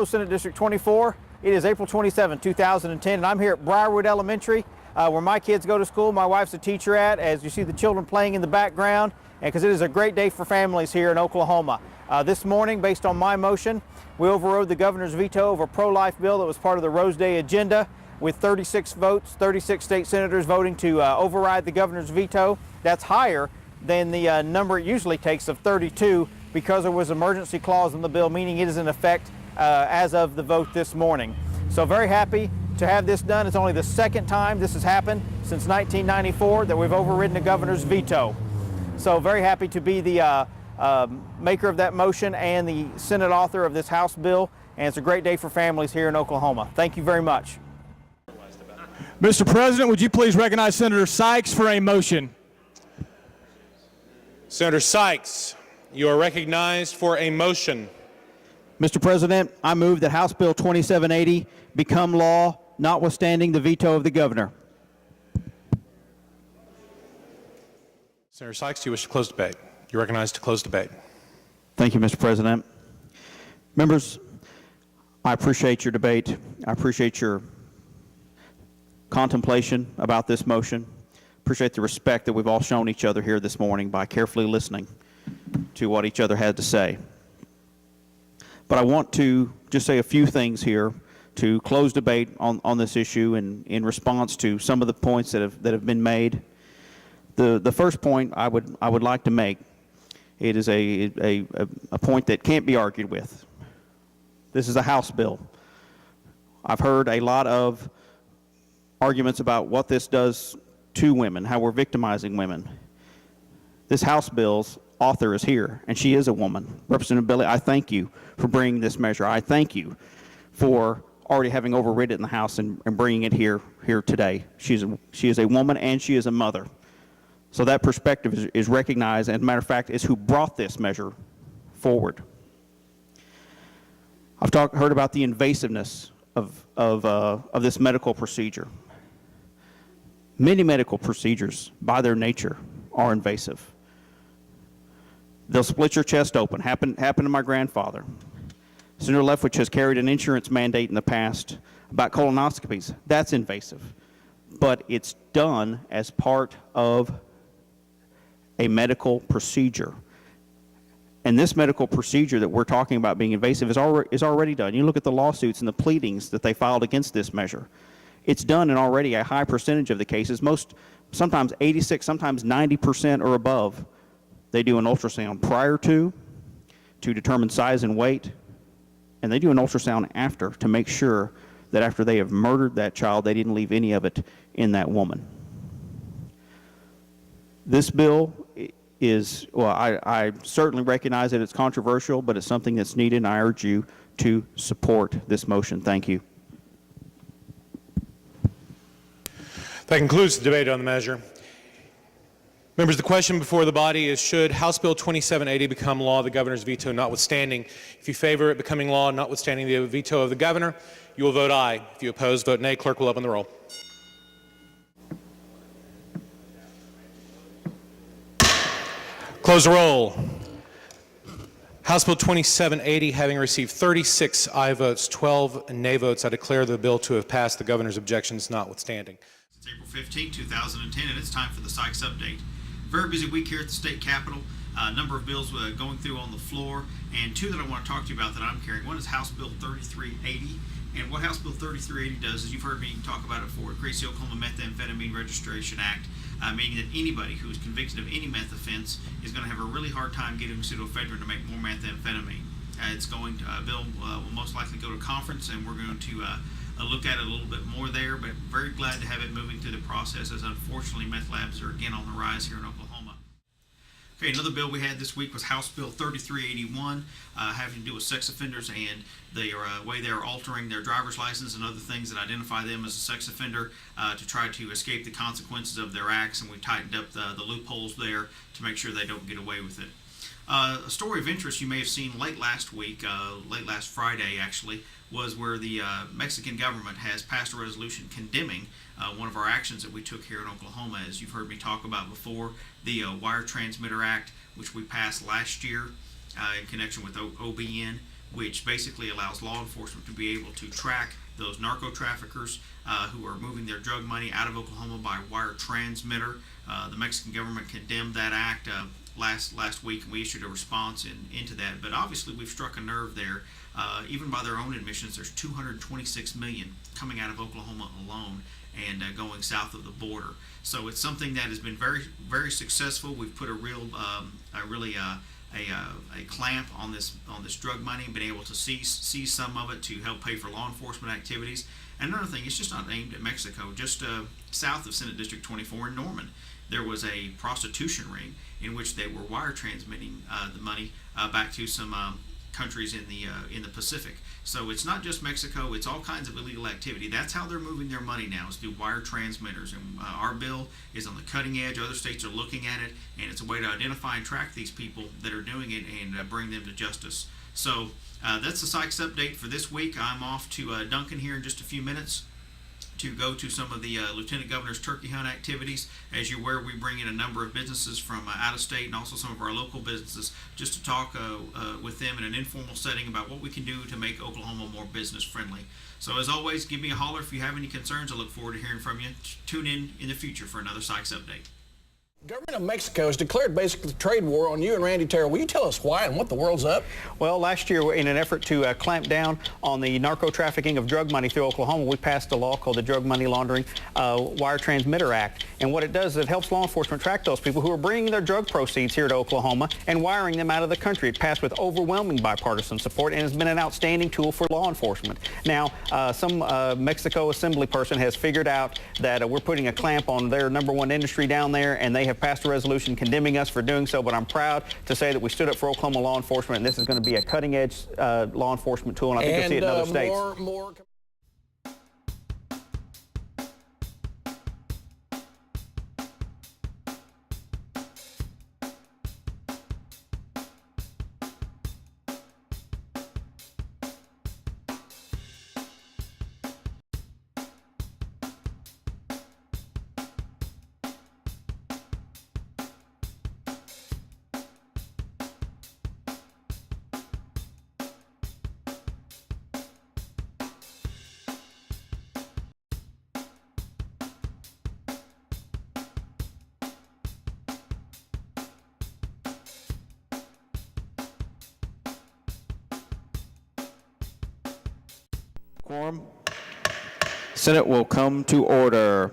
Veto, Senate District 24. It is April 27, 2010, and I'm here at Briarwood Elementary, where my kids go to school. My wife's a teacher at, as you see the children playing in the background, and because it is a great day for families here in Oklahoma. This morning, based on my motion, we overrode the governor's veto of a pro-life bill that was part of the Rose Day agenda, with 36 votes, 36 state senators voting to override the governor's veto. That's higher than the number it usually takes of 32, because there was an emergency clause in the bill, meaning it is in effect as of the vote this morning. So very happy to have this done. It's only the second time this has happened since 1994 that we've overridden the governor's veto. So very happy to be the maker of that motion and the Senate author of this House bill, and it's a great day for families here in Oklahoma. Thank you very much. Mr. President, would you please recognize Senator Sykes for a motion? Senator Sykes, you are recognized for a motion. Mr. President, I move that House Bill 2780 become law, notwithstanding the veto of the governor. Senator Sykes, do you wish to close debate? You're recognized to close debate. Thank you, Mr. President. Members, I appreciate your debate. I appreciate your contemplation about this motion. Appreciate the respect that we've all shown each other here this morning by carefully listening to what each other had to say. But I want to just say a few things here to close debate on this issue and in response to some of the points that have been made. The first point I would like to make, it is a point that can't be argued with. This is a House bill. I've heard a lot of arguments about what this does to women, how we're victimizing women. This House bill's author is here, and she is a woman. Representative Billy, I thank you for bringing this measure. I thank you for already having overridden it in the House and bringing it here today. She is a woman, and she is a mother. So that perspective is recognized, and as a matter of fact, is who brought this measure forward. I've heard about the invasiveness of this medical procedure. Many medical procedures, by their nature, are invasive. They'll split your chest open. Happened to my grandfather. Senator Leftwich has carried an insurance mandate in the past about colonoscopies. That's invasive. But it's done as part of a medical procedure. And this medical procedure that we're talking about being invasive is already done. You look at the lawsuits and the pleadings that they filed against this measure. It's done in already a high percentage of the cases. Sometimes 86, sometimes 90% or above. They do an ultrasound prior to determine size and weight, and they do an ultrasound after to make sure that after they have murdered that child, they didn't leave any of it in that woman. This bill is, well, I certainly recognize that it's controversial, but it's something that's needed, and I urge you to support this motion. Thank you. That concludes the debate on the measure. Members, the question before the body is, should House Bill 2780 become law, the governor's veto notwithstanding? If you favor it becoming law, notwithstanding the veto of the governor, you will vote aye. If you oppose, vote nay. Clerk will open the roll. Close the roll. House Bill 2780, having received 36 aye votes, 12 nay votes, I declare the bill to have passed, the governor's objections notwithstanding. It's April 15, 2010, and it's time for the Sykes update. Very busy week here at the state capitol. A number of bills going through on the floor, and two that I want to talk to you about that I'm carrying. One is House Bill 3380, and what House Bill 3380 does is, you've heard me talk about it before, it creates the Oklahoma Methamphetamine Registration Act, meaning that anybody who is convicted of any meth offense is going to have a really hard time getting pseudoephedrine to make more methamphetamine. It's going to, bill will most likely go to conference, and we're going to look at it a little bit more there, but very glad to have it moving through the process, as unfortunately meth labs are again on the rise here in Oklahoma. Okay, another bill we had this week was House Bill 3381, having to do with sex offenders and the way they're altering their driver's license and other things that identify them as a sex offender to try to escape the consequences of their acts, and we tightened up the loopholes there to make sure they don't get away with it. A story of interest you may have seen late last Friday actually, was where the Mexican government has passed a resolution condemning one of our actions that we took here in Oklahoma. As you've heard me talk about before, the Wire Transmitter Act, which we passed last year in connection with OBN. which basically allows law enforcement to be able to track those narco traffickers who are moving their drug money out of Oklahoma by wire transmitter. The Mexican government condemned that act last week, and we issued a response into that. But obviously, we've struck a nerve there. Even by their own admissions, there's 226 million coming out of Oklahoma alone and going south of the border. So it's something that has been very, very successful. We've put a clamp on this drug money and been able to seize some of it to help pay for law enforcement activities. And another thing, it's just not aimed at Mexico. Just south of Senate District 24 in Norman, there was a prostitution ring in which they were wire transmitting the money back to some countries in the Pacific. So it's not just Mexico; it's all kinds of illegal activity. That's how they're moving their money now, is through wire transmitters. And our bill is on the cutting edge. Other states are looking at it, and it's a way to identify and track these people that are doing it and bring them to justice. So that's the Sykes update for this week. I'm off to Duncan here in just a few minutes to go to some of the Lieutenant Governor's turkey hunt activities. As you're aware, we bring in a number of businesses from out of state and also some of our local businesses just to talk with them in an informal setting about what we can do to make Oklahoma more business friendly. So as always, give me a holler if you have any concerns. I look forward to hearing from you. Tune in the future for another Sykes update. The government of Mexico has declared basically a trade war on you and Randy Terrell. Will you tell us why and what the world's up? Well, last year, in an effort to clamp down on the narco trafficking of drug money through Oklahoma, we passed a law called the Drug Money Laundering Wire Transmitter Act. And what it does is it helps law enforcement track those people who are bringing their drug proceeds here to Oklahoma and wiring them out of the country. It passed with overwhelming bipartisan support and has been an outstanding tool for law enforcement. Now, some Mexico assembly person has figured out that we're putting a clamp on their number one industry down there, and they have passed a resolution condemning us for doing so. But I'm proud to say that we stood up for Oklahoma law enforcement, and this is going to be a cutting-edge law enforcement tool, and I think you'll see it in other states. More Quorum. Senate will come to order.